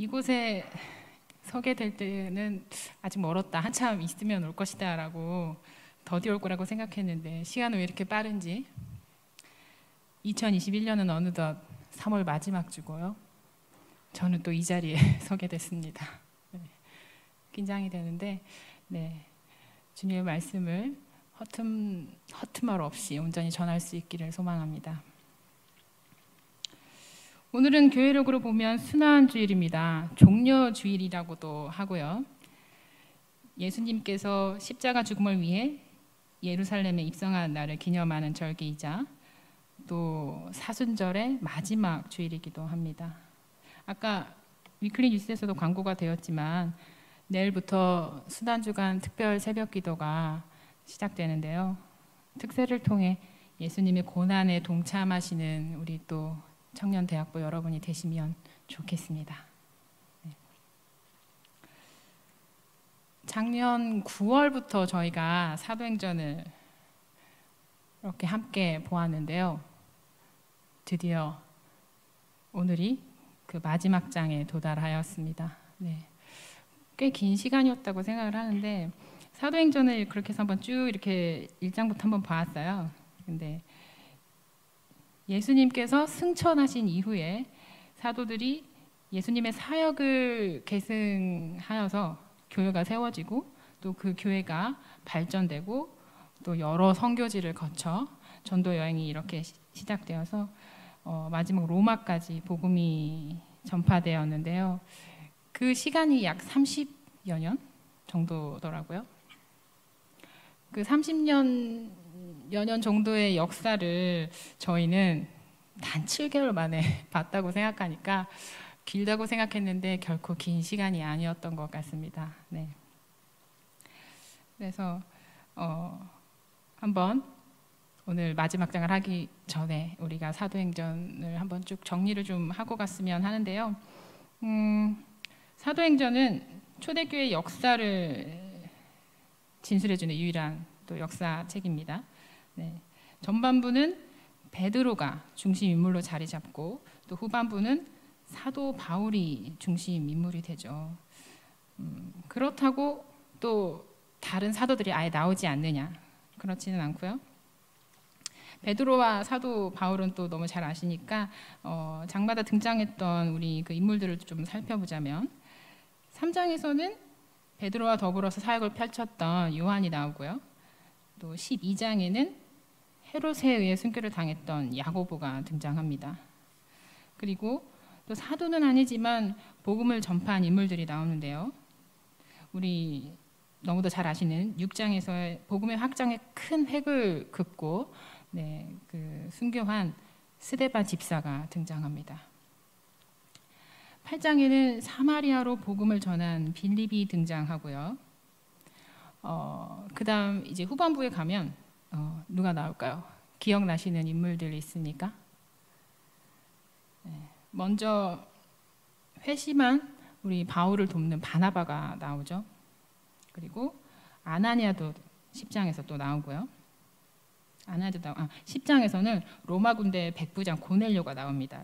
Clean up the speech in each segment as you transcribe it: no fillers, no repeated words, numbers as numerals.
이곳에 서게 될 때는 아직 멀었다, 한참 있으면 올 것이다 라고 더디 올 거라고 생각했는데 시간은 왜 이렇게 빠른지. 2021년은 어느덧 3월 마지막 주고요. 저는 또 이 자리에 서게 됐습니다. 네, 긴장이 되는데 주님의 말씀을 허투말 없이 온전히 전할 수 있기를 소망합니다. 오늘은 교회력으로 보면 순환주일입니다. 종려주일이라고도 하고요. 예수님께서 십자가 죽음을 위해 예루살렘에 입성한 날을 기념하는 절기이자 또 사순절의 마지막 주일이기도 합니다. 아까 위클리 뉴스에서도 광고가 되었지만 내일부터 수단주간 특별 새벽 기도가 시작되는데요. 특세를 통해 예수님의 고난에 동참하시는 우리 또 청년대학부 여러분이 되시면 좋겠습니다. 작년 9월부터 저희가 사도행전을 이렇게 함께 보았는데요. 드디어 오늘이 그 마지막 장에 도달하였습니다. 꽤 긴 시간이었다고 생각을 하는데 사도행전을 그렇게 해서 한번 쭉 이렇게 1장부터 한번 봤어요. 근데 예수님께서 승천하신 이후에 사도들이 예수님의 사역을 계승하여서 교회가 세워지고 또 그 교회가 발전되고 또 여러 선교지를 거쳐 전도 여행이 이렇게 시작되어서 마지막 로마까지 복음이 전파되었는데요. 그 시간이 약 30여 년 정도더라고요. 그 30여 년 정도의 역사를 저희는 단 7개월 만에 봤다고 생각하니까 길다고 생각했는데 결코 긴 시간이 아니었던 것 같습니다. 그래서 한번 오늘 마지막 장을 하기 전에 우리가 사도행전을 한번 쭉 정리를 좀 하고 갔으면 하는데요. 사도행전은 초대교회 역사를 진술해주는 유일한 또 역사책입니다. 전반부는 베드로가 중심 인물로 자리 잡고 또 후반부는 사도 바울이 중심 인물이 되죠. 그렇다고 또 다른 사도들이 아예 나오지 않느냐, 그렇지는 않고요. 베드로와 사도 바울은 또 너무 잘 아시니까 장마다 등장했던 우리 그 인물들을 좀 살펴보자면 3장에서는 베드로와 더불어서 사역을 펼쳤던 요한이 나오고요. 또 12장에는 헤롯에 의해 순교를 당했던 야고보가 등장합니다. 그리고 또 사도는 아니지만 복음을 전파한 인물들이 나오는데요. 우리 너무도 잘 아시는 6장에서의 복음의 확장에 큰 획을 긋고 그 순교한 스데반 집사가 등장합니다. 8장에는 사마리아로 복음을 전한 빌립이 등장하고요. 그 다음 이제 후반부에 가면 누가 나올까요? 기억나시는 인물들이 있습니까? 먼저 회심한 우리 바울을 돕는 바나바가 나오죠. 그리고 아나니아도 10장에서 또 나오고요. 10장에서는 로마 군대 백부장 고넬료가 나옵니다.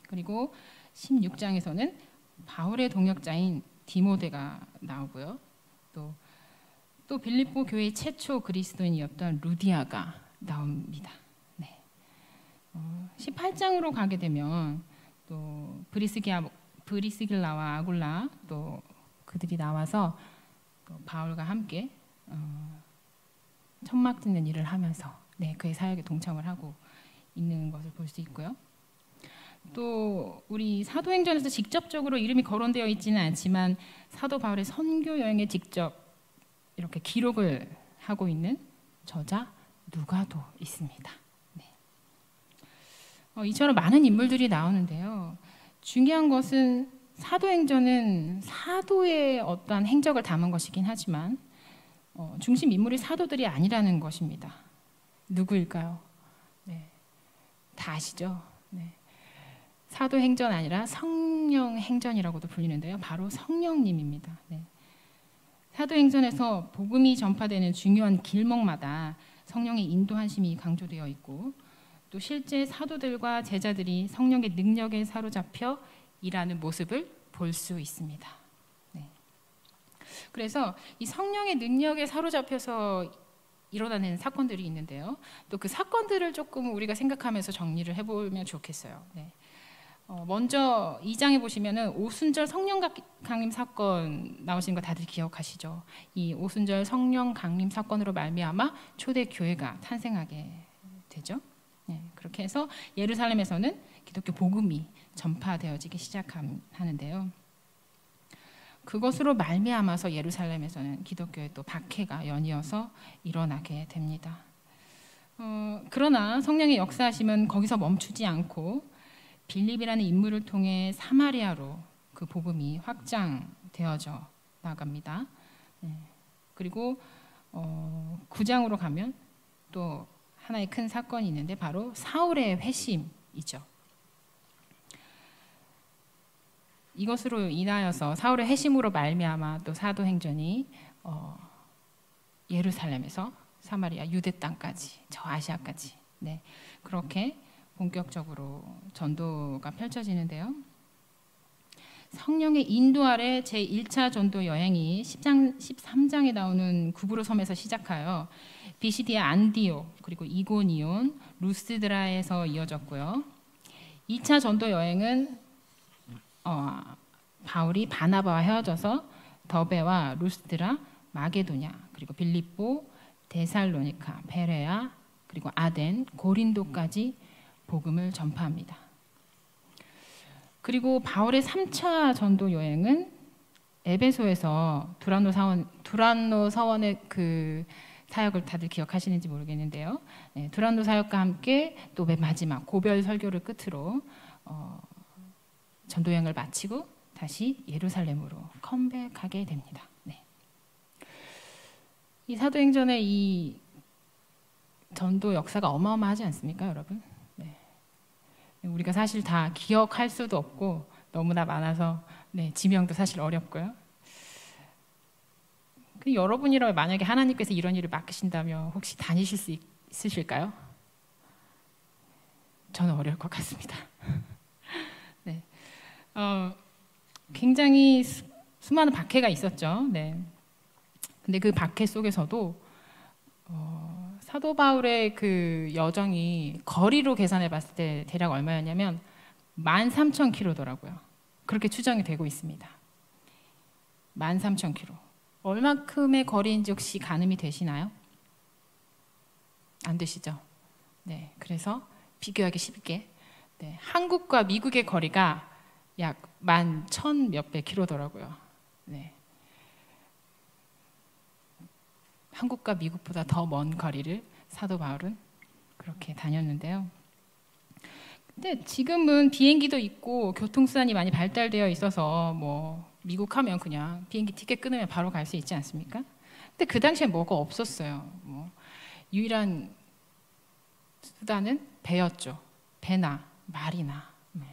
그리고 16장에서는 바울의 동역자인 디모데가 나오고요. 또 빌립보 교회의 최초 그리스도인이었던 루디아가 나옵니다. 18장으로 가게 되면 또 브리스길라와 아굴라 또 그들이 나와서 또 바울과 함께 천막 짓는 일을 하면서 그의 사역에 동참을 하고 있는 것을 볼 수 있고요. 또 우리 사도행전에서 직접적으로 이름이 거론되어 있지는 않지만 사도 바울의 선교 여행에 직접 이렇게 기록을 하고 있는 저자 누가도 있습니다. 이처럼 많은 인물들이 나오는데요. 중요한 것은 사도행전은 사도의 어떠한 행적을 담은 것이긴 하지만 중심 인물이 사도들이 아니라는 것입니다. 누구일까요? 다 아시죠? 사도행전 아니라 성령행전이라고도 불리는데요. 바로 성령님입니다. 사도행전에서 복음이 전파되는 중요한 길목마다 성령의 인도하심이 강조되어 있고 또 실제 사도들과 제자들이 성령의 능력에 사로잡혀 일하는 모습을 볼 수 있습니다. 네. 그래서 이 성령의 능력에 사로잡혀서 일어나는 사건들이 있는데요. 또 그 사건들을 조금 우리가 생각하면서 정리를 해보면 좋겠어요. 네. 먼저 2장에 보시면은 오순절 성령 강림 사건 나오신 거 다들 기억하시죠? 이 오순절 성령 강림 사건으로 말미암아 초대 교회가 탄생하게 되죠. 네, 그렇게 해서 예루살렘에서는 기독교 복음이 전파되어지기 시작하는데요. 그것으로 말미암아서 예루살렘에서는 기독교의 또 박해가 연이어서 일어나게 됩니다. 그러나 성령의 역사하심은 거기서 멈추지 않고 빌립이라는 인물을 통해 사마리아로 그 복음이 확장되어져 나갑니다. 그리고 9장으로 가면 또 하나의 큰 사건이 있는데 바로 사울의 회심이죠. 이것으로 인하여서 사울의 회심으로 말미암아 또 사도행전이 예루살렘에서 사마리아 유대 땅까지 저 아시아까지 네, 그렇게 본격적으로 전도가 펼쳐지는데요. 성령의 인도 아래 제1차 전도 여행이 13장에 나오는 구브로 섬에서 시작하여 비시디아 안디옥 그리고 이고니온, 루스드라에서 이어졌고요. 2차 전도 여행은 바울이 바나바와 헤어져서 더베와 루스드라, 마게도냐 그리고 빌립보, 데살로니카, 베레아 그리고 아덴, 고린도까지 복음을 전파합니다. 그리고 바울의 3차 전도 여행은 에베소에서 두란노 서원의 그 사역을 다들 기억하시는지 모르겠는데요. 네, 두란노 사역과 함께 또 맨 마지막 고별 설교를 끝으로 전도 여행을 마치고 다시 예루살렘으로 컴백하게 됩니다. 네. 이 사도행전의 이 전도 역사가 어마어마하지 않습니까, 여러분? 네. 우리가 사실 다 기억할 수도 없고 너무나 많아서 네, 지명도 사실 어렵고요. 여러분이라면 만약에 하나님께서 이런 일을 맡기신다면 혹시 다니실 수 있으실까요? 저는 어려울 것 같습니다. 네. 굉장히 수많은 박해가 있었죠. 네. 근데 그 박해 속에서도 사도 바울의 그 여정이 거리로 계산해 봤을 때 대략 얼마였냐면 13,000km더라고요. 그렇게 추정이 되고 있습니다. 13,000km. 얼마큼의 거리인지 혹시 가늠이 되시나요? 안 되시죠? 네, 그래서 비교하기 쉽게 네, 한국과 미국의 거리가 약 11,000 몇백 킬로더라고요. 네. 한국과 미국보다 더 먼 거리를 사도 바울은 그렇게 다녔는데요. 근데 지금은 비행기도 있고 교통수단이 많이 발달되어 있어서 뭐 미국 하면 그냥 비행기 티켓 끊으면 바로 갈 수 있지 않습니까? 근데 그 당시에 뭐가 없었어요. 뭐 유일한 수단은 배였죠. 배나 말이나. 네.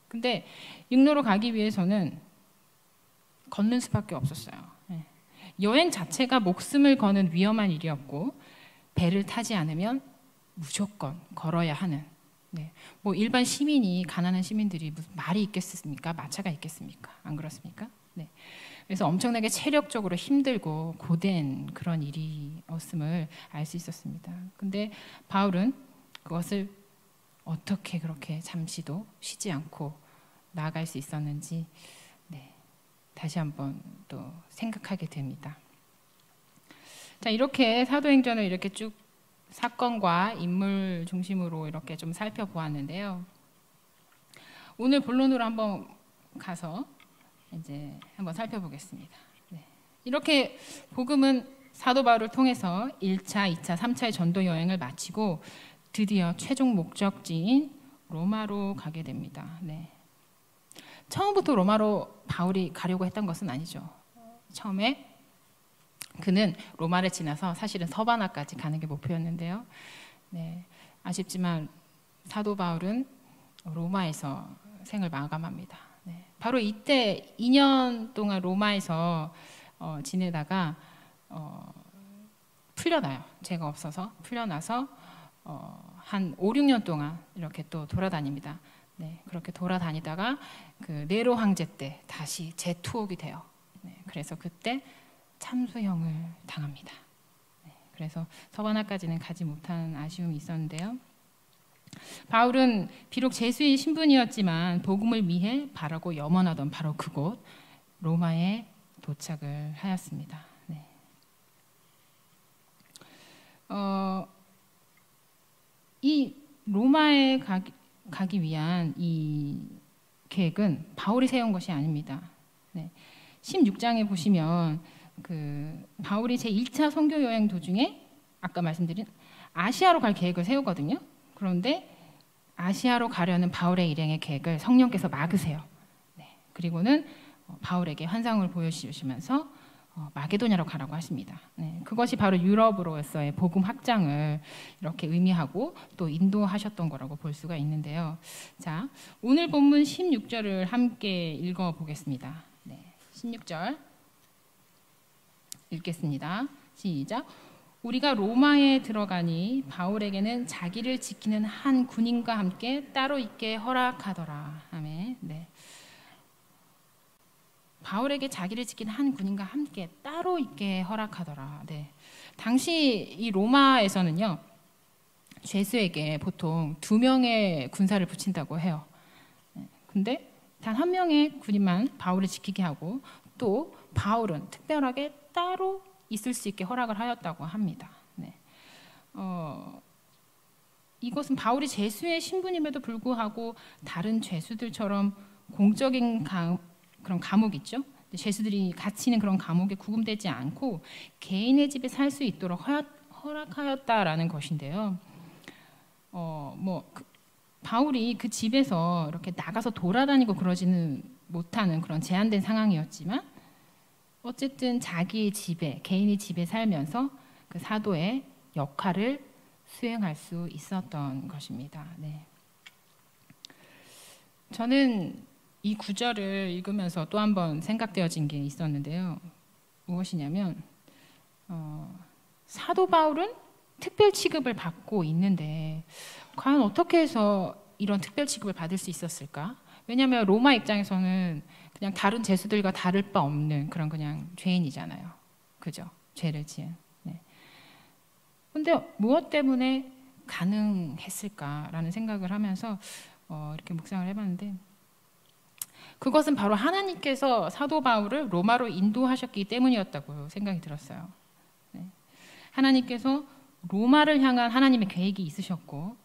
근데 육로로 가기 위해서는 걷는 수밖에 없었어요. 네. 여행 자체가 목숨을 거는 위험한 일이었고 배를 타지 않으면 무조건 걸어야 하는. 네. 뭐 일반 시민이 가난한 시민들이 무슨 말이 있겠습니까? 마차가 있겠습니까? 안 그렇습니까? 네. 그래서 엄청나게 체력적으로 힘들고 고된 그런 일이었음을 알 수 있었습니다. 근데 바울은 그것을 어떻게 그렇게 잠시도 쉬지 않고 나아갈 수 있었는지 네. 다시 한번 또 생각하게 됩니다. 자, 이렇게 사도행전을 이렇게 쭉 사건과 인물 중심으로 이렇게 좀 살펴보았는데요. 오늘 본론으로 한번 가서 이제 한번 살펴보겠습니다. 네. 이렇게 복음은 사도 바울을 통해서 1차, 2차, 3차의 전도 여행을 마치고 드디어 최종 목적지인 로마로 가게 됩니다. 네. 처음부터 로마로 바울이 가려고 했던 것은 아니죠. 처음에 그는 로마를 지나서 사실은 서바나까지 가는 게 목표였는데요. 네, 아쉽지만 사도 바울은 로마에서 생을 마감합니다. 네, 바로 이때 2년 동안 로마에서 지내다가 풀려나요. 죄가 없어서 풀려나서 한 5, 6년 동안 이렇게 또 돌아다닙니다. 네, 그렇게 돌아다니다가 그 네로 황제 때 다시 재투옥이 돼요. 네, 그래서 그때 참수형을 당합니다. 네, 그래서 서바나까지는 가지 못한 아쉬움이 있었는데요. 바울은 비록 제수의 신분이었지만 복음을 위해 바라고 염원하던 바로 그곳 로마에 도착을 하였습니다. 네. 이 로마에 가기 위한 이 계획은 바울이 세운 것이 아닙니다. 네. 16장에 보시면 그 바울이 제1차 선교 여행 도중에 아까 말씀드린 아시아로 갈 계획을 세우거든요. 그런데 아시아로 가려는 바울의 일행의 계획을 성령께서 막으세요. 네. 그리고는 바울에게 환상을 보여주시면서 마게도냐로 가라고 하십니다. 네. 그것이 바로 유럽으로서의 복음 확장을 이렇게 의미하고 또 인도하셨던 거라고 볼 수가 있는데요. 자, 오늘 본문 16절을 함께 읽어보겠습니다. 네. 16절 읽겠습니다. 시작. 우리가 로마에 들어가니 바울에게는 자기를 지키는 한 군인과 함께 따로 있게 허락하더라. 아멘. 네. 바울에게 자기를 지키는 한 군인과 함께 따로 있게 허락하더라. 네. 당시 이 로마에서는요, 죄수에게 보통 2명의 군사를 붙인다고 해요. 근데 단 1명의 군인만 바울을 지키게 하고 또 바울은 특별하게 따로 있을 수 있게 허락을 하였다고 합니다. 네. 이것은 바울이 죄수의 신분임에도 불구하고 다른 죄수들처럼 공적인 그런 감옥 있죠. 죄수들이 갇히는 그런 감옥에 구금되지 않고 개인의 집에 살 수 있도록 허락하였다라는 것인데요. 바울이 그 집에서 이렇게 나가서 돌아다니고 그러지는 못하는 그런 제한된 상황이었지만 어쨌든 자기의 집에 개인의 집에 살면서 그 사도의 역할을 수행할 수 있었던 것입니다. 네. 저는 이 구절을 읽으면서 또 한 번 생각되어진 게 있었는데요. 무엇이냐면 사도 바울은 특별 취급을 받고 있는데 과연 어떻게 해서 이런 특별 취급을 받을 수 있었을까? 왜냐하면 로마 입장에서는 그냥 다른 죄수들과 다를 바 없는 그런 그냥 죄인이잖아요. 그죠? 죄를 지은. 네. 근데 무엇 때문에 가능했을까라는 생각을 하면서 이렇게 묵상을 해봤는데 그것은 바로 하나님께서 사도 바울을 로마로 인도하셨기 때문이었다고 생각이 들었어요. 네. 하나님께서 로마를 향한 하나님의 계획이 있으셨고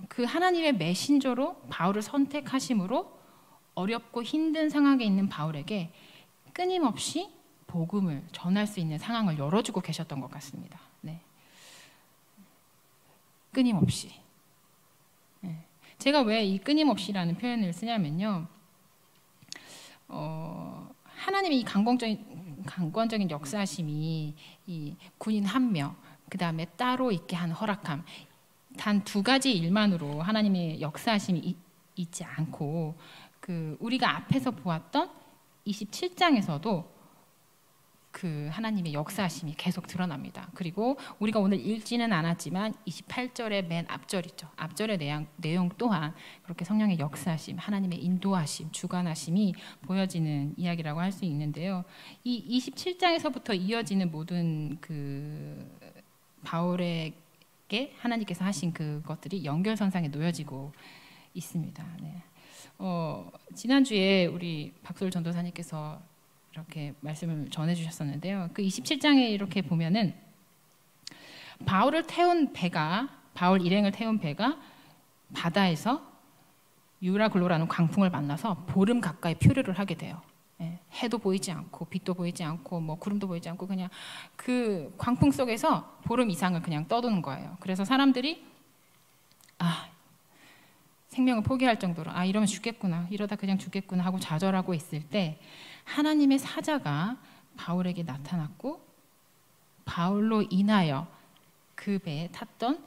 그 하나님의 메신저로 바울을 선택하심으로 어렵고 힘든 상황에 있는 바울에게 끊임없이 복음을 전할 수 있는 상황을 열어주고 계셨던 것 같습니다. 네. 끊임없이. 네. 제가 왜 이 끊임없이라는 표현을 쓰냐면요. 하나님의 이 강권적인 역사심이 이 군인 1명, 그 다음에 따로 있게 한 허락함, 단 2가지 일만으로 하나님의 역사심이 있지 않고 우리가 앞에서 보았던 27장에서도 그 하나님의 역사심이 계속 드러납니다. 그리고 우리가 오늘 읽지는 않았지만 28절의 맨 앞절이죠. 앞절의 내용 또한 그렇게 성령의 역사심, 하나님의 인도하심, 주관하심이 보여지는 이야기라고 할 수 있는데요. 이 27장에서부터 이어지는 모든 그 바울에게 하나님께서 하신 그것들이 연결선상에 놓여지고 있습니다. 네. 지난주에 우리 박솔 전도사님께서 이렇게 말씀을 전해주셨었는데요. 그 27장에 이렇게 보면은 바울 일행을 태운 배가 바다에서 유라글로라는 광풍을 만나서 보름 가까이 표류를 하게 돼요. 예, 해도 보이지 않고 빛도 보이지 않고 뭐 구름도 보이지 않고 그냥 그 광풍 속에서 보름 이상을 그냥 떠도는 거예요. 그래서 사람들이 생명을 포기할 정도로 이러면 죽겠구나, 이러다 그냥 죽겠구나 하고 좌절하고 있을 때 하나님의 사자가 바울에게 나타났고 바울로 인하여 그 배에 탔던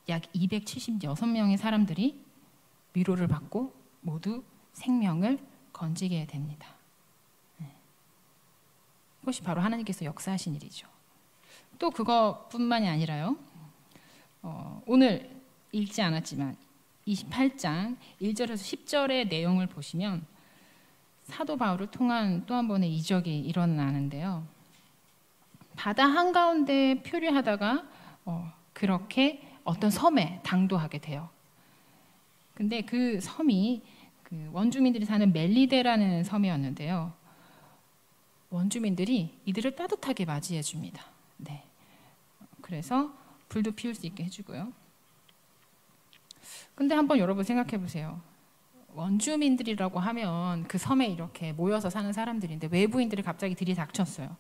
약 276명의 사람들이 위로를 받고 모두 생명을 건지게 됩니다. 그것이 바로 하나님께서 역사하신 일이죠. 또 그것뿐만이 아니라요. 오늘 읽지 않았지만 28장 1절에서 10절의 내용을 보시면 사도 바울을 통한 또 한 번의 이적이 일어나는데요. 바다 한가운데 표류하다가 그렇게 어떤 섬에 당도하게 돼요. 근데 그 섬이 그 원주민들이 사는 멜리데라는 섬이었는데요. 원주민들이 이들을 따뜻하게 맞이해 줍니다. 네. 그래서 불도 피울 수 있게 해주고요. 근데 한번 여러분 생각해 보세요. 원주민들이라고 하면 그 섬에 이렇게 모여서 사는 사람들인데 외부인들이 갑자기 들이닥쳤어요.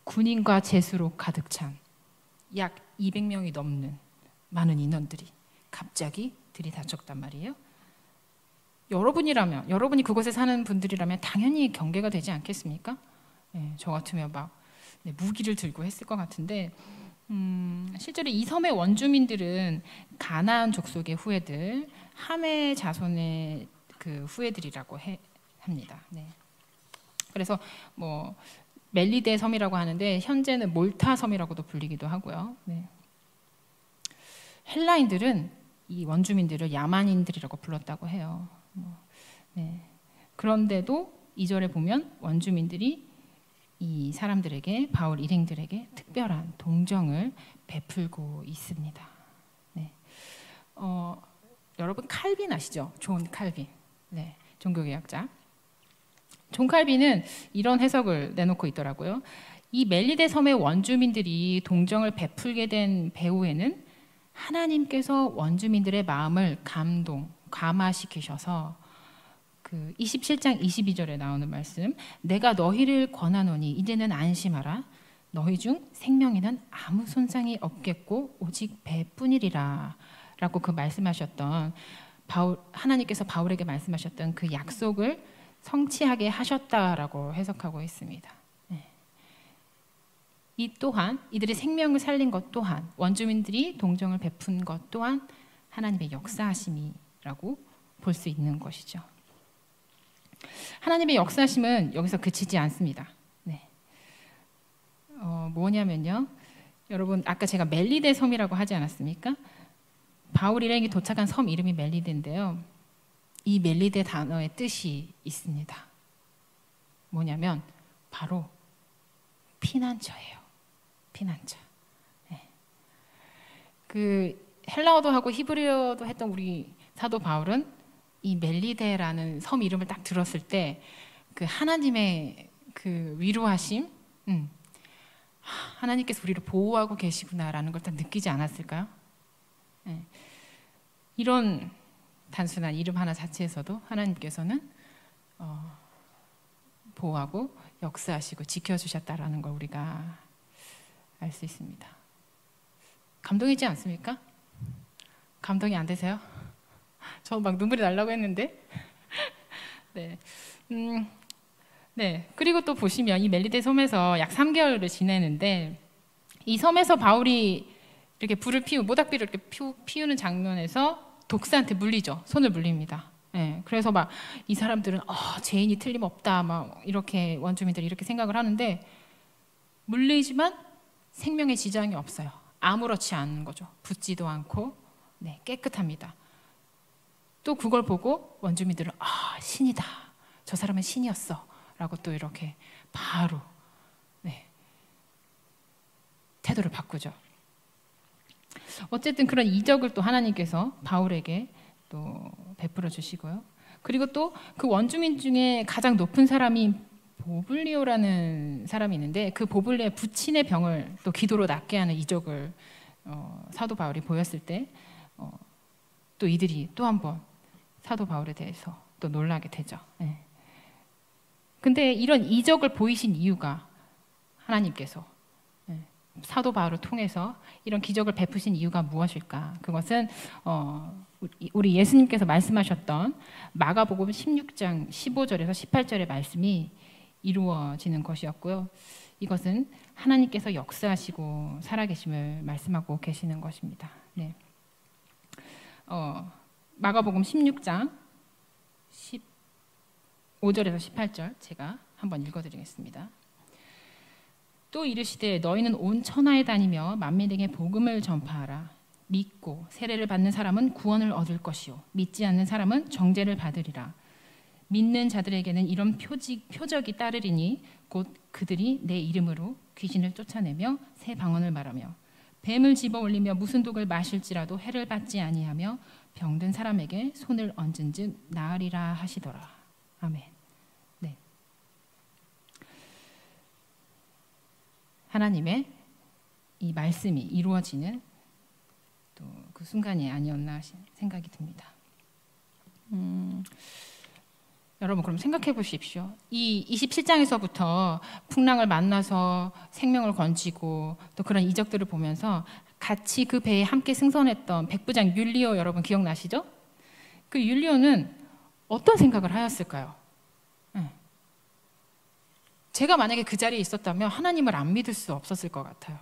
군인과 제수로 가득 찬 약 200명이 넘는 많은 인원들이 갑자기 들이닥쳤단 말이에요. 여러분이 그곳에 사는 분들이라면 당연히 경계가 되지 않겠습니까? 네, 저 같으면 막 무기를 들고 했을 것 같은데 실제로 이 섬의 원주민들은 가나안 족속의 후예들, 함의 자손의 그 후예들이라고 합니다. 네. 그래서 뭐 멜리데 섬이라고 하는데 현재는 몰타 섬이라고도 불리기도 하고요. 네. 헬라인들은 이 원주민들을 야만인들이라고 불렀다고 해요. 네. 그런데도 2절에 보면 원주민들이 이 사람들에게, 바울 일행들에게 특별한 동정을 베풀고 있습니다. 네. 여러분 칼빈 아시죠? 존 칼빈. 네. 종교개혁자. 존 칼빈은 이런 해석을 내놓고 있더라고요. 이 멜리데 섬의 원주민들이 동정을 베풀게 된 배후에는 하나님께서 원주민들의 마음을 감화시키셔서 그 27장 22절에 나오는 말씀, 내가 너희를 권하노니 이제는 안심하라. 너희 중 생명에는 아무 손상이 없겠고 오직 배뿐이리라 라고 그 말씀하셨던 하나님께서 바울에게 말씀하셨던 그 약속을 성취하게 하셨다라고 해석하고 있습니다. 네. 이 또한 이들의 생명을 살린 것 또한 원주민들이 동정을 베푼 것 또한 하나님의 역사하심이라고 볼 수 있는 것이죠. 하나님의 역사하심은 여기서 그치지 않습니다. 네. 뭐냐면요, 여러분 아까 제가 멜리데 섬이라고 하지 않았습니까? 바울 일행이 도착한 섬 이름이 멜리데인데요. 이 멜리데 단어의 뜻이 있습니다. 뭐냐면 바로 피난처예요. 피난처. 네. 그 헬라어도 하고 히브리어도 했던 우리 사도 바울은 이 멜리데라는 섬 이름을 딱 들었을 때 그 하나님의 그 위로하심, 하나님께서 우리를 보호하고 계시구나라는 걸 딱 느끼지 않았을까요? 네. 이런 단순한 이름 하나 자체에서도 하나님께서는 보호하고 역사하시고 지켜주셨다라는 걸 우리가 알 수 있습니다. 감동이지 않습니까? 감동이 안 되세요? 저 막 눈물이 나려고 했는데. 네. 네. 그리고 또 보시면 이 멜리데 섬에서 약 3개월을 지내는데 이 섬에서 바울이 이렇게 모닥불을 이렇게 피우는 장면에서 독사한테 물리죠. 손을 물립니다. 네. 그래서 막 이 사람들은 죄인이 틀림없다 막 이렇게 원주민들이 이렇게 생각을 하는데 물리지만 생명에 지장이 없어요. 아무렇지 않은 거죠. 붓지도 않고 네, 깨끗합니다. 또 그걸 보고 원주민들은 신이다. 저 사람은 신이었어. 라고 또 이렇게 바로 네, 태도를 바꾸죠. 어쨌든 그런 이적을 또 하나님께서 바울에게 또 베풀어 주시고요. 그리고 또 그 원주민 중에 가장 높은 사람이 보블리오라는 사람이 있는데 그 보블리오의 부친의 병을 또 기도로 낫게 하는 이적을 사도 바울이 보였을 때 또 이들이 또 한 번 사도 바울에 대해서 또 놀라게 되죠. 네. 근데 이런 이적을 보이신 이유가 하나님께서 사도 바울을 통해서 이런 기적을 베푸신 이유가 무엇일까? 그것은 우리 예수님께서 말씀하셨던 마가복음 16장 15절에서 18절의 말씀이 이루어지는 것이었고요. 이것은 하나님께서 역사하시고 살아계심을 말씀하고 계시는 것입니다. 네. 마가복음 16장 15절에서 18절 제가 한번 읽어드리겠습니다. 또 이르시되 너희는 온 천하에 다니며 만민에게 복음을 전파하라. 믿고 세례를 받는 사람은 구원을 얻을 것이요 믿지 않는 사람은 정죄를 받으리라. 믿는 자들에게는 이런 표적이 따르리니 곧 그들이 내 이름으로 귀신을 쫓아내며 새 방언을 말하며 뱀을 집어 올리며 무슨 독을 마실지라도 해를 받지 아니하며 병든 사람에게 손을 얹은즉 나으리라 하시더라. 아멘. 네. 하나님의 이 말씀이 이루어지는 또 그 순간이 아니었나 생각이 듭니다. 여러분 그럼 생각해 보십시오. 이 27장에서부터 풍랑을 만나서 생명을 건지고 또 그런 이적들을 보면서 같이 그 배에 함께 승선했던 백부장 율리오 여러분 기억나시죠? 그 율리오는 어떤 생각을 하였을까요? 제가 만약에 그 자리에 있었다면 하나님을 안 믿을 수 없었을 것 같아요.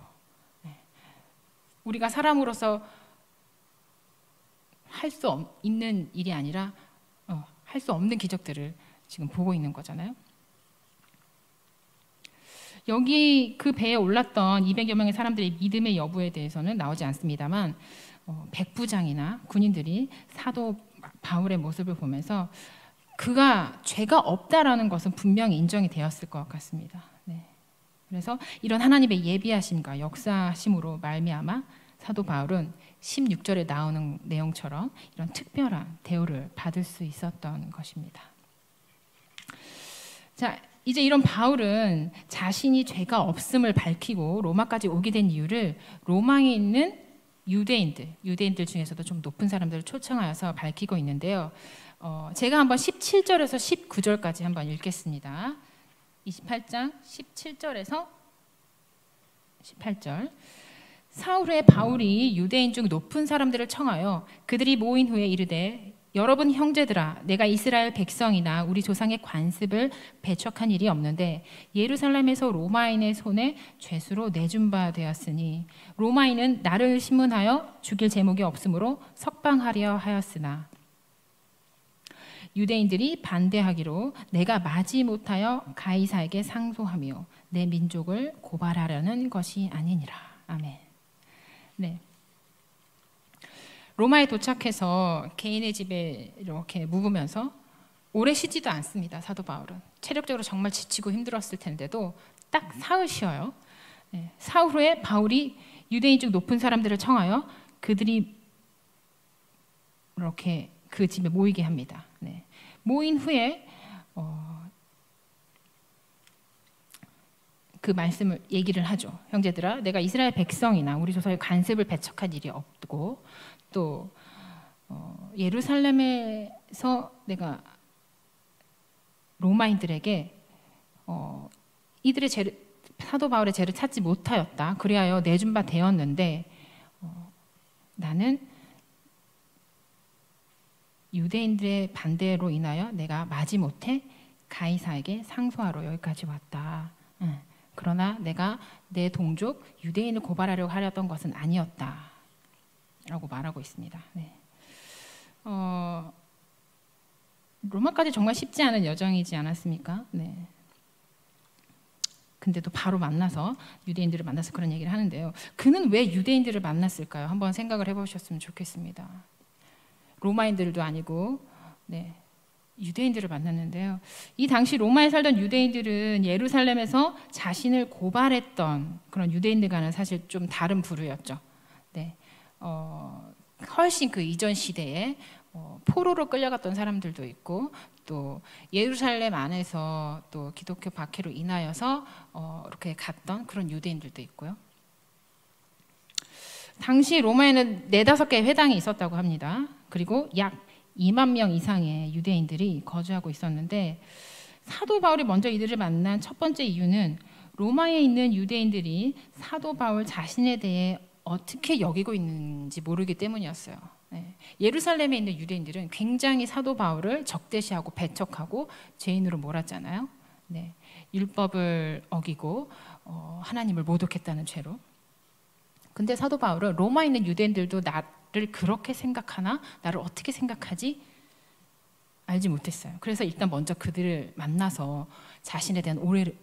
우리가 사람으로서 할 수 있는 일이 아니라 할 수 없는 기적들을 지금 보고 있는 거잖아요. 여기 그 배에 올랐던 200여 명의 사람들의 믿음의 여부에 대해서는 나오지 않습니다만 백부장이나 군인들이 사도 바울의 모습을 보면서 그가 죄가 없다라는 것은 분명히 인정이 되었을 것 같습니다. 네. 그래서 이런 하나님의 예비하심과 역사하심으로 말미암아 사도 바울은 16절에 나오는 내용처럼 이런 특별한 대우를 받을 수 있었던 것입니다. 자, 이제 이런 바울은 자신이 죄가 없음을 밝히고 로마까지 오게 된 이유를 로마에 있는 유대인들 중에서도 좀 높은 사람들을 초청하여서 밝히고 있는데요. 제가 한번 17절에서 19절까지 한번 읽겠습니다. 28장 17절에서 18절. 사흘 바울이 유대인 중 높은 사람들을 청하여 그들이 모인 후에 이르되 여러분 형제들아 내가 이스라엘 백성이나 우리 조상의 관습을 배척한 일이 없는데 예루살렘에서 로마인의 손에 죄수로 내준 바 되었으니 로마인은 나를 신문하여 죽일 제목이 없으므로 석방하려 하였으나 유대인들이 반대하기로 내가 마지못하여 가이사에게 상소하며 내 민족을 고발하려는 것이 아니니라. 아멘. 네. 로마에 도착해서 개인의 집에 이렇게 묵으면서 오래 쉬지도 않습니다. 사도 바울은 체력적으로 정말 지치고 힘들었을 텐데도 딱 사흘 쉬어요. 네. 사흘 후에 바울이 유대인 중 높은 사람들을 청하여 그들이 이렇게 그 집에 모이게 합니다. 네. 모인 후에 그 말씀을 얘기를 하죠. 형제들아, 내가 이스라엘 백성이나 우리 조상의 관습을 배척한 일이 없고 또 예루살렘에서 내가 로마인들에게 이들의 사도 바울의 죄를 찾지 못하였다. 그리하여 내준 바 되었는데 나는 유대인들의 반대로 인하여 내가 마지못해 가이사에게 상소하러 여기까지 왔다. 그러나 내가 내 동족 유대인을 고발하려고 하려던 것은 아니었다 라고 말하고 있습니다. 네. 로마까지 정말 쉽지 않은 여정이지 않았습니까? 네. 근데도 바로 만나서 유대인들을 만나서 그런 얘기를 하는데요. 그는 왜 유대인들을 만났을까요? 한번 생각을 해보셨으면 좋겠습니다. 로마인들도 아니고 네. 유대인들을 만났는데요. 이 당시 로마에 살던 유대인들은 예루살렘에서 자신을 고발했던 그런 유대인들과는 사실 좀 다른 부류였죠. 네. 훨씬 그 이전 시대에 포로로 끌려갔던 사람들도 있고 또 예루살렘 안에서 또 기독교 박해로 인하여서 이렇게 갔던 그런 유대인들도 있고요. 당시 로마에는 4-5개의 회당이 있었다고 합니다. 그리고 약 2만 명 이상의 유대인들이 거주하고 있었는데 사도 바울이 먼저 이들을 만난 첫 번째 이유는 로마에 있는 유대인들이 사도 바울 자신에 대해 어떻게 여기고 있는지 모르기 때문이었어요. 네. 예루살렘에 있는 유대인들은 굉장히 사도 바울을 적대시하고 배척하고 죄인으로 몰았잖아요. 네. 율법을 어기고 하나님을 모독했다는 죄로. 근데 사도 바울은 로마에 있는 유대인들도 나를 그렇게 생각하나? 나를 어떻게 생각하지? 알지 못했어요. 그래서 일단 먼저 그들을 만나서 자신에 대한 오해를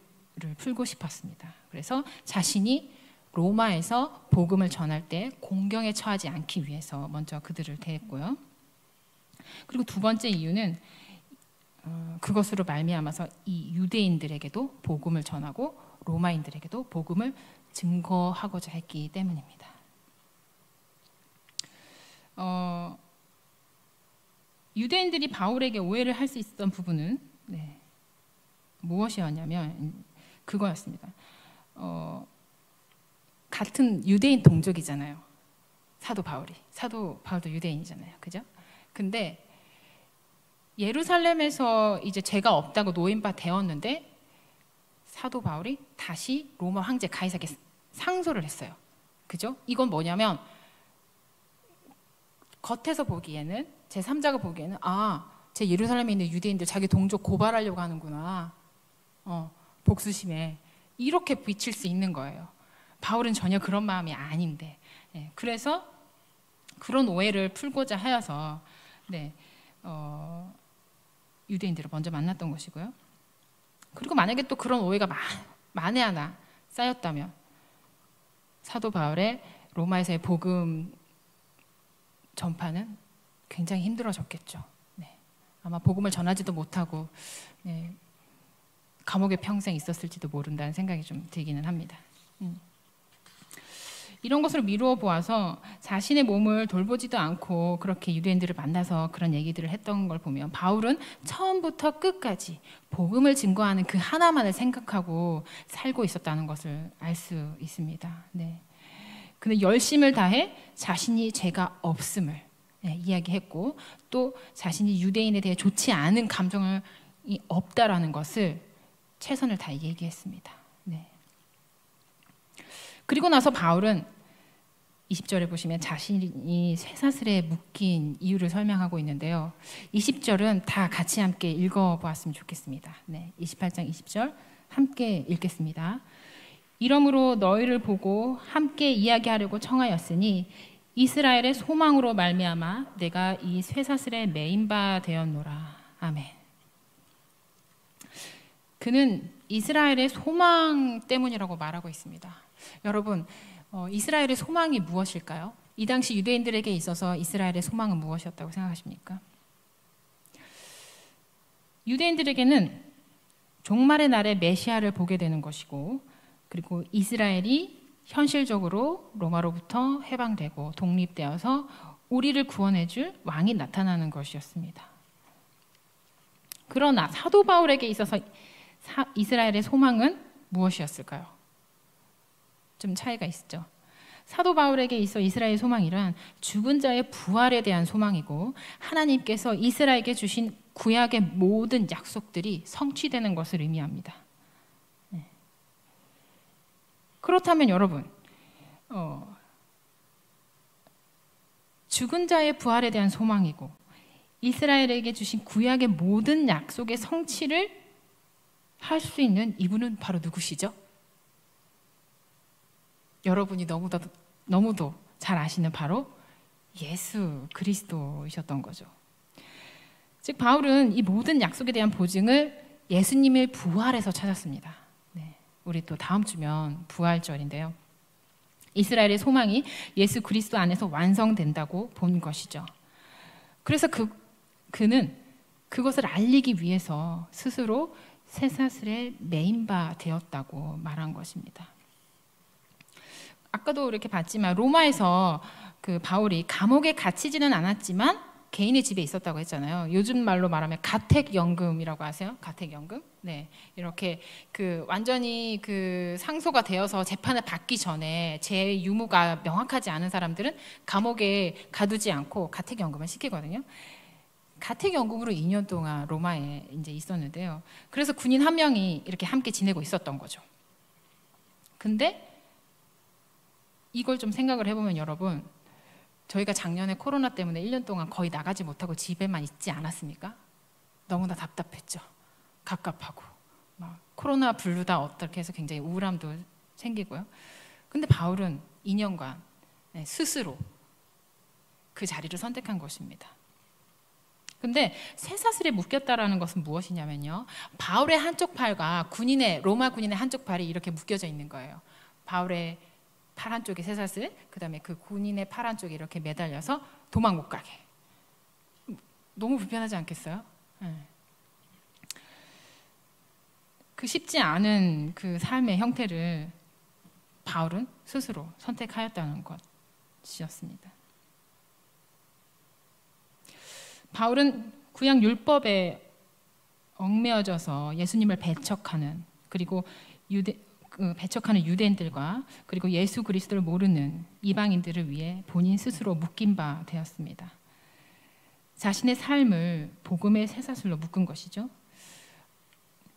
풀고 싶었습니다. 그래서 자신이 로마에서 복음을 전할 때 공경에 처하지 않기 위해서 먼저 그들을 대했고요. 그리고 두 번째 이유는 그것으로 말미암아서 이 유대인들에게도 복음을 전하고 로마인들에게도 복음을 증거하고자 했기 때문입니다. 유대인들이 바울에게 오해를 할 수 있었던 부분은 무엇이었냐면 그거였습니다. 같은 유대인 동족이잖아요. 사도 바울도 유대인이잖아요. 그죠? 근데 예루살렘에서 이제 죄가 없다고 노인바 되었는데 사도 바울이 다시 로마 황제 가이사에게 상소를 했어요. 그죠? 이건 뭐냐면 겉에서 보기에는 제3자가 보기에는 제 예루살렘에 있는 유대인들 자기 동족 고발하려고 하는구나. 복수심에 이렇게 비칠 수 있는 거예요. 바울은 전혀 그런 마음이 아닌데 그래서 그런 오해를 풀고자 하여서 유대인들을 먼저 만났던 것이고요. 그리고 만약에 또 그런 오해가 만에 하나 쌓였다면 사도 바울의 로마에서의 복음 전파는 굉장히 힘들어졌겠죠. 아마 복음을 전하지도 못하고 감옥에 평생 있었을지도 모른다는 생각이 좀 들기는 합니다. 이런 것을 미루어 보아서 자신의 몸을 돌보지도 않고 그렇게 유대인들을 만나서 그런 얘기들을 했던 걸 보면 바울은 처음부터 끝까지 복음을 증거하는 그 하나만을 생각하고 살고 있었다는 것을 알 수 있습니다. 그는 열심을 다해 자신이 죄가 없음을 이야기했고 또 자신이 유대인에 대해 좋지 않은 감정이 없다라는 것을 최선을 다해 얘기했습니다. 그리고 나서 바울은 20절에 보시면 자신이 쇠사슬에 묶인 이유를 설명하고 있는데요. 20절은 다 같이 함께 읽어보았으면 좋겠습니다. 28장 20절 함께 읽겠습니다. 이러므로 너희를 보고 함께 이야기하려고 청하였으니 이스라엘의 소망으로 말미암아 내가 이 쇠사슬에 매인 바 되었노라. 아멘. 그는 이스라엘의 소망 때문이라고 말하고 있습니다. 여러분, 이스라엘의 소망이 무엇일까요? 이 당시 유대인들에게 있어서 이스라엘의 소망은 무엇이었다고 생각하십니까? 유대인들에게는 종말의 날에 메시아를 보게 되는 것이고 그리고 이스라엘이 현실적으로 로마로부터 해방되고 독립되어서 우리를 구원해줄 왕이 나타나는 것이었습니다. 그러나 사도 바울에게 있어서 이스라엘의 소망은 무엇이었을까요? 좀 차이가 있죠. 사도 바울에게 있어 이스라엘의 소망이란 죽은 자의 부활에 대한 소망이고 하나님께서 이스라엘에게 주신 구약의 모든 약속들이 성취되는 것을 의미합니다. 그렇다면 여러분, 죽은 자의 부활에 대한 소망이고 이스라엘에게 주신 구약의 모든 약속의 성취를 할 수 있는 이분은 바로 누구시죠? 여러분이 너무도 잘 아시는 바로 예수 그리스도이셨던 거죠. 즉 바울은 이 모든 약속에 대한 보증을 예수님의 부활에서 찾았습니다. 우리 또 다음 주면 부활절인데요. 이스라엘의 소망이 예수 그리스도 안에서 완성된다고 본 것이죠. 그래서 그는 그것을 알리기 위해서 스스로 쇠사슬에 매인 바 되었다고 말한 것입니다. 아까도 이렇게 봤지만 로마에서 그 바울이 감옥에 갇히지는 않았지만 개인의 집에 있었다고 했잖아요. 요즘 말로 말하면 가택연금이라고 아세요? 가택연금? 이렇게 완전히 상소가 되어서 재판을 받기 전에 제 유무가 명확하지 않은 사람들은 감옥에 가두지 않고 가택연금을 시키거든요. 가택연금으로 2년 동안 로마에 이제 있었는데요. 그래서 군인 한 명이 이렇게 함께 지내고 있었던 거죠. 근데 이걸 좀 생각을 해보면 여러분, 저희가 작년에 코로나 때문에 1년 동안 거의 나가지 못하고 집에만 있지 않았습니까? 너무나 답답했죠. 갑갑하고 막 코로나 블루다 어떻게 해서 굉장히 우울함도 생기고요. 근데 바울은 2년간 스스로 그 자리를 선택한 것입니다. 근데 쇠사슬에 묶였다라는 것은 무엇이냐면요, 바울의 한쪽 팔과 로마 군인의 한쪽 팔이 이렇게 묶여져 있는 거예요. 바울의 팔 한쪽에 쇠사슬, 그 다음에 그 군인의 팔 한쪽에 이렇게 매달려서 도망 못 가게. 너무 불편하지 않겠어요? 네. 그 쉽지 않은 그 삶의 형태를 바울은 스스로 선택하였다는 것이었습니다. 바울은 구약 율법에 얽매여져서 예수님을 배척하는, 그리고 배척하는 유대인들과 그리고 예수 그리스도를 모르는 이방인들을 위해 본인 스스로 묶인 바 되었습니다. 자신의 삶을 복음의 쇠사슬로 묶은 것이죠.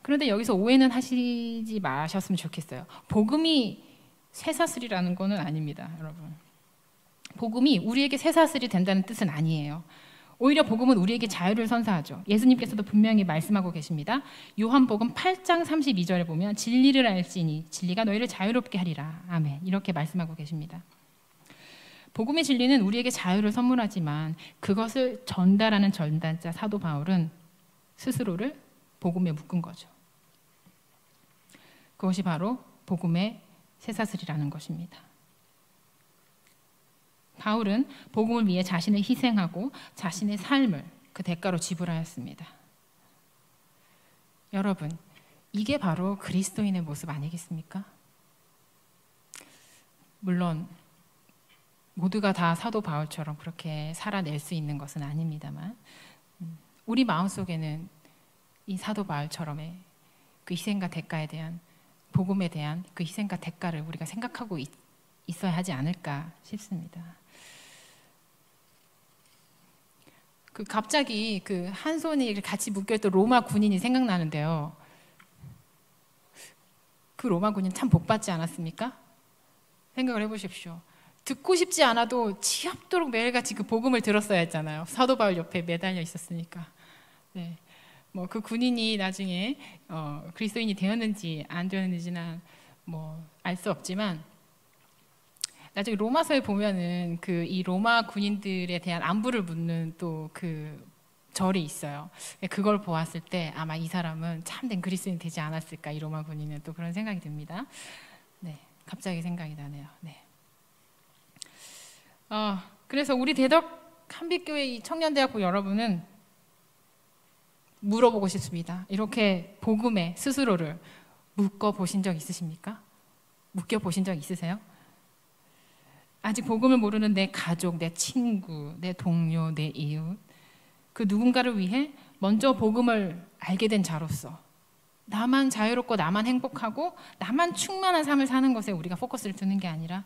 그런데 여기서 오해는 하시지 마셨으면 좋겠어요. 복음이 쇠사슬이라는 것은 아닙니다, 여러분. 복음이 우리에게 쇠사슬이 된다는 뜻은 아니에요. 오히려 복음은 우리에게 자유를 선사하죠. 예수님께서도 분명히 말씀하고 계십니다. 요한복음 8장 32절에 보면 진리를 알지니 진리가 너희를 자유롭게 하리라. 아멘. 이렇게 말씀하고 계십니다. 복음의 진리는 우리에게 자유를 선물하지만 그것을 전달하는 전달자 사도 바울은 스스로를 복음에 묶은 거죠. 그것이 바로 복음의 쇠사슬이라는 것입니다. 바울은 복음을 위해 자신을 희생하고 자신의 삶을 그 대가로 지불하였습니다. 여러분, 이게 바로 그리스도인의 모습 아니겠습니까? 물론 모두가 다 사도 바울처럼 그렇게 살아낼 수 있는 것은 아닙니다만 우리 마음속에는 이 사도 바울처럼의 그 희생과 대가에 대한, 복음에 대한 그 희생과 대가를 우리가 생각하고 있어야 하지 않을까 싶습니다. 그 갑자기 그 한 손이 같이 묶여있던 로마 군인이 생각나는데요. 그 로마 군인 참 복받지 않았습니까? 생각을 해보십시오. 듣고 싶지 않아도 치엽도록 매일같이 그 복음을 들었어야 했잖아요. 사도 바울 옆에 매달려 있었으니까. 네. 뭐 그 군인이 나중에 그리스도인이 되었는지 안 되었는지는 뭐 알 수 없지만 나중에 로마서에 보면은 그 이 로마 군인들에 대한 안부를 묻는 또 그 절이 있어요. 그걸 보았을 때 아마 이 사람은 참된 그리스도인이 되지 않았을까, 이 로마 군인은, 또 그런 생각이 듭니다. 네, 갑자기 생각이 나네요. 네. 그래서 우리 대덕 한빛교회 이 청년대학부 여러분은 물어보고 싶습니다. 이렇게 복음에 스스로를 묶어 보신 적 있으십니까? 묶여 보신 적 있으세요? 아직 복음을 모르는 내 가족, 내 친구, 내 동료, 내 이웃, 그 누군가를 위해 먼저 복음을 알게 된 자로서 나만 자유롭고 나만 행복하고 나만 충만한 삶을 사는 것에 우리가 포커스를 두는 게 아니라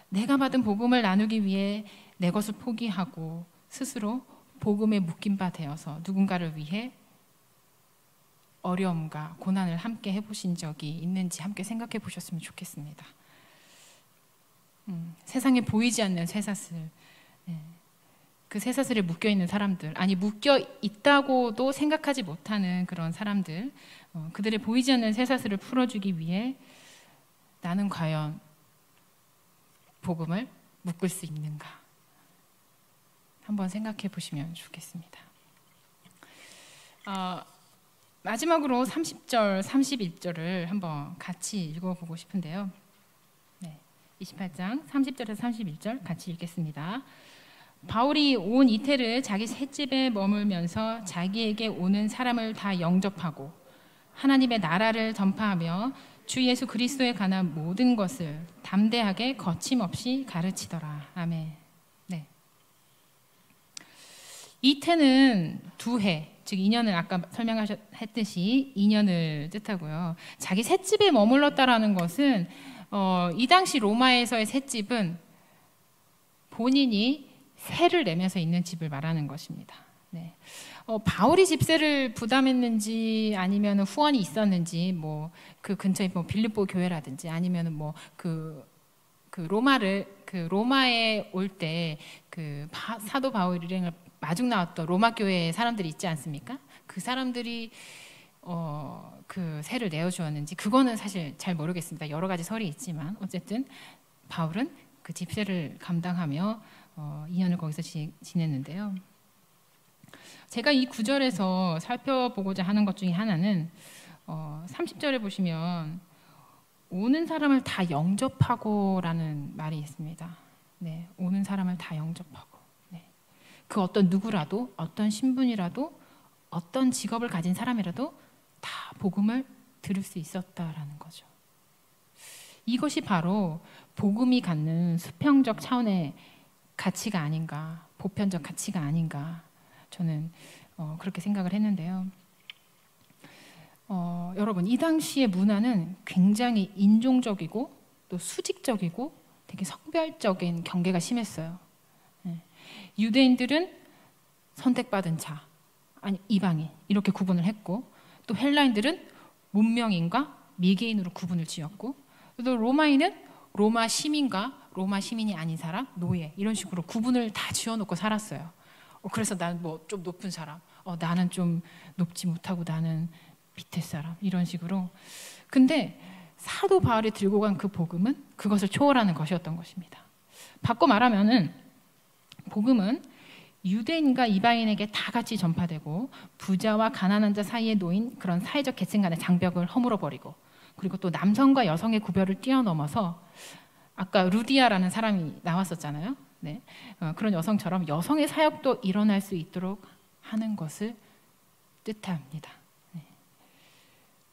내가 받은 복음을 나누기 위해 내 것을 포기하고 스스로 복음에 묶인 바 되어서 누군가를 위해 어려움과 고난을 함께 해보신 적이 있는지 함께 생각해 보셨으면 좋겠습니다. 세상에 보이지 않는 쇠사슬, 그 쇠사슬에 묶여있는 사람들, 아니 묶여 있다고도 생각하지 못하는 그런 사람들, 그들의 보이지 않는 쇠사슬을 풀어주기 위해 나는 과연 복음을 묶을 수 있는가 한번 생각해 보시면 좋겠습니다. 마지막으로 30절, 31절을 한번 같이 읽어보고 싶은데요. 28장 30절에서 31절 같이 읽겠습니다. 바울이 온 이태를 자기 셋집에 머물면서 자기에게 오는 사람을 다 영접하고 하나님의 나라를 전파하며 주 예수 그리스도에 관한 모든 것을 담대하게 거침없이 가르치더라. 아멘. 네. 이태는 두 해, 즉 2년을 아까 설명했듯이 2년을 뜻하고요. 자기 셋집에 머물렀다라는 것은 이 당시 로마에서의 셋집은 본인이 세를 내면서 있는 집을 말하는 것입니다. 네. 바울이 집세를 부담했는지 아니면 후원이 있었는지 뭐 그 근처에 뭐 빌립보 교회라든지 아니면 뭐 그 로마에 올 때 그 사도 바울 일행을 마중 나왔던 로마 교회의 사람들이 있지 않습니까? 그 사람들이 그 세를 내어주었는지 그거는 사실 잘 모르겠습니다. 여러 가지 설이 있지만 어쨌든 바울은 그 집세를 감당하며 2년을 거기서 지냈는데요. 제가 이 구절에서 살펴보고자 하는 것 중에 하나는 30절에 보시면 오는 사람을 다 영접하고라는 말이 있습니다. 네, 오는 사람을 다 영접하고. 네. 그 어떤 누구라도, 어떤 신분이라도, 어떤 직업을 가진 사람이라도 다 복음을 들을 수 있었다라는 거죠. 이것이 바로 복음이 갖는 수평적 차원의 가치가 아닌가, 보편적 가치가 아닌가, 저는 그렇게 생각을 했는데요. 여러분, 이 당시의 문화는 굉장히 인종적이고 또 수직적이고 되게 성별적인 경계가 심했어요. 네. 유대인들은 선택받은 자, 아니 이방인 이렇게 구분을 했고, 또 헬라인들은 문명인과 미개인으로 구분을 지었고, 또 로마인은 로마 시민과 로마 시민이 아닌 사람, 노예 이런 식으로 구분을 다 지어놓고 살았어요. 그래서 나는 뭐 좀 높은 사람, 나는 좀 높지 못하고 나는 밑에 사람 이런 식으로. 근데 사도 바울이 들고 간 그 복음은 그것을 초월하는 것이었던 것입니다. 바꿔 말하면은 복음은 유대인과 이방인에게 다 같이 전파되고 부자와 가난한 자 사이에 놓인 그런 사회적 계층 간의 장벽을 허물어버리고, 그리고 또 남성과 여성의 구별을 뛰어넘어서 아까 루디아라는 사람이 나왔었잖아요. 네. 그런 여성처럼 여성의 사역도 일어날 수 있도록 하는 것을 뜻합니다. 네.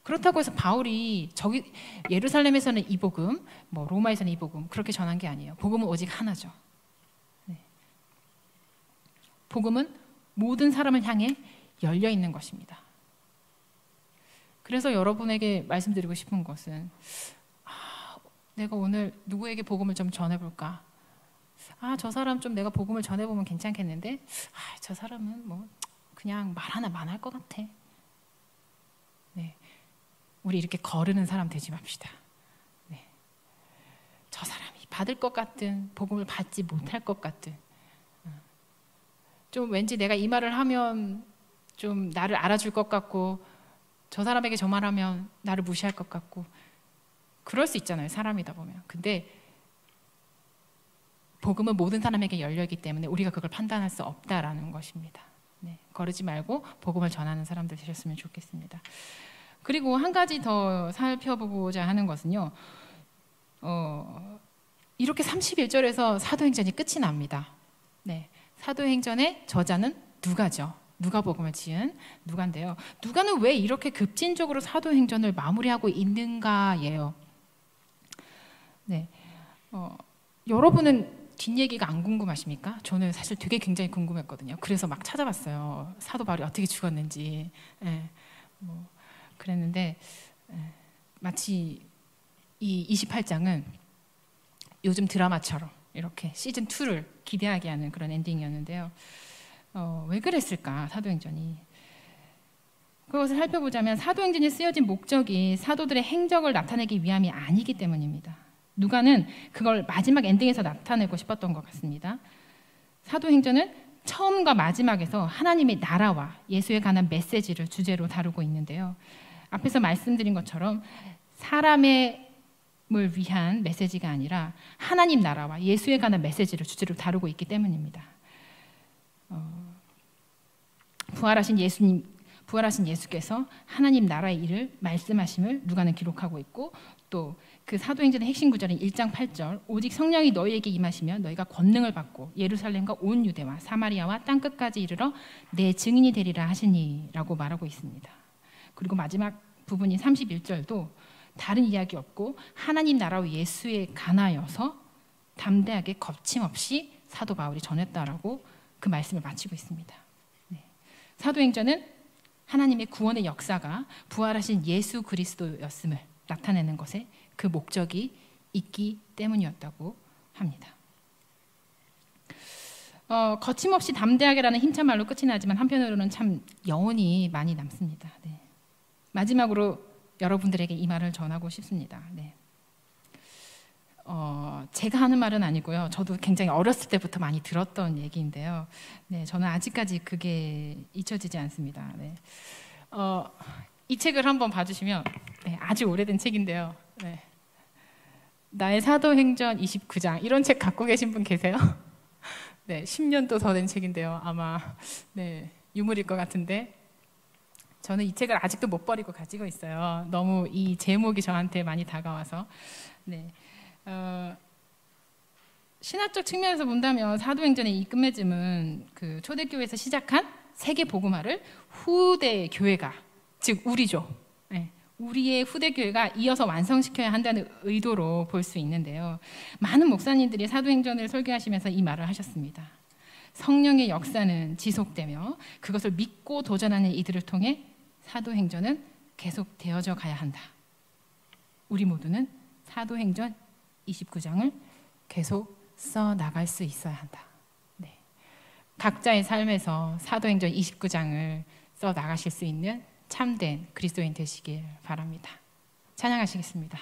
그렇다고 해서 바울이 저기 예루살렘에서는 이 복음, 뭐 로마에서는 이 복음 그렇게 전한 게 아니에요. 복음은 오직 하나죠. 네. 복음은 모든 사람을 향해 열려 있는 것입니다. 그래서 여러분에게 말씀드리고 싶은 것은, 내가 오늘 누구에게 복음을 좀 전해볼까? 저 사람 좀 내가 복음을 전해보면 괜찮겠는데, 저 사람은 뭐 그냥 말 하나만 할 것 같아. 네, 우리 이렇게 거르는 사람 되지 맙시다. 네, 저 사람이 받을 것 같든 복음을 받지 못할 것 같든, 좀 왠지 내가 이 말을 하면 좀 나를 알아줄 것 같고, 저 사람에게 저 말하면 나를 무시할 것 같고, 그럴 수 있잖아요, 사람이다 보면. 근데 복음은 모든 사람에게 열려있기 때문에 우리가 그걸 판단할 수 없다라는 것입니다. 네, 거르지 말고 복음을 전하는 사람들 되셨으면 좋겠습니다. 그리고 한 가지 더 살펴보고자 하는 것은요, 이렇게 31절에서 사도행전이 끝이 납니다. 네, 사도행전의 저자는 누가죠. 누가복음을 지은 누가인데요. 누가는 왜 이렇게 급진적으로 사도행전을 마무리하고 있는가예요. 네, 여러분은 뒷얘기가 안 궁금하십니까? 저는 사실 되게 굉장히 궁금했거든요. 그래서 막 찾아봤어요. 사도 바울이 어떻게 죽었는지. 네, 뭐 그랬는데 마치 이 28장은 요즘 드라마처럼 이렇게 시즌 2를 기대하게 하는 그런 엔딩이었는데요. 왜 그랬을까, 사도행전이? 그것을 살펴보자면 사도행전이 쓰여진 목적이 사도들의 행적을 나타내기 위함이 아니기 때문입니다. 누가는 그걸 마지막 엔딩에서 나타내고 싶었던 것 같습니다. 사도행전은 처음과 마지막에서 하나님의 나라와 예수에 관한 메시지를 주제로 다루고 있는데요. 앞에서 말씀드린 것처럼 사람을 위한 메시지가 아니라 하나님 나라와 예수에 관한 메시지를 주제로 다루고 있기 때문입니다. 부활하신 예수께서 하나님 나라의 일을 말씀하심을 누가는 기록하고 있고, 또 그 사도행전의 핵심 구절인 1장 8절, 오직 성령이 너희에게 임하시면 너희가 권능을 받고 예루살렘과 온 유대와 사마리아와 땅끝까지 이르러 내 증인이 되리라 하시니라고 말하고 있습니다. 그리고 마지막 부분인 31절도 다른 이야기 없고 하나님 나라와 예수에 관하여서 담대하게 거침없이 사도 바울이 전했다라고 그 말씀을 마치고 있습니다. 네. 사도행전은 하나님의 구원의 역사가 부활하신 예수 그리스도였음을 나타내는 것에 그 목적이 있기 때문이었다고 합니다. 거침없이 담대하게라는 힘찬 말로 끝이 나지만 한편으로는 참 여운이 많이 남습니다. 네. 마지막으로 여러분들에게 이 말을 전하고 싶습니다. 네. 제가 하는 말은 아니고요. 저도 굉장히 어렸을 때부터 많이 들었던 얘기인데요. 네, 저는 아직까지 그게 잊혀지지 않습니다. 네. 이 책을 한번 봐주시면, 네, 아주 오래된 책인데요. 네. 나의 사도행전 29장, 이런 책 갖고 계신 분 계세요? 네, 10년도 더 된 책인데요. 아마 네, 유물일 것 같은데, 저는 이 책을 아직도 못 버리고 가지고 있어요. 너무 이 제목이 저한테 많이 다가와서. 네. 신학적 측면에서 본다면 사도행전의 이 끝맺음은 그 초대교회에서 시작한 세계 복음화를 후대 교회가, 즉 우리죠. 네. 우리의 후대 교회가 이어서 완성시켜야 한다는 의도로 볼 수 있는데요. 많은 목사님들이 사도행전을 설교하시면서 이 말을 하셨습니다. 성령의 역사는 지속되며 그것을 믿고 도전하는 이들을 통해 사도행전은 계속 되어져 가야 한다. 우리 모두는 사도행전 29장을 계속 써 나갈 수 있어야 한다. 네. 각자의 삶에서 사도행전 29장을 써 나가실 수 있는 참된 그리스도인 되시길 바랍니다. 찬양하시겠습니다.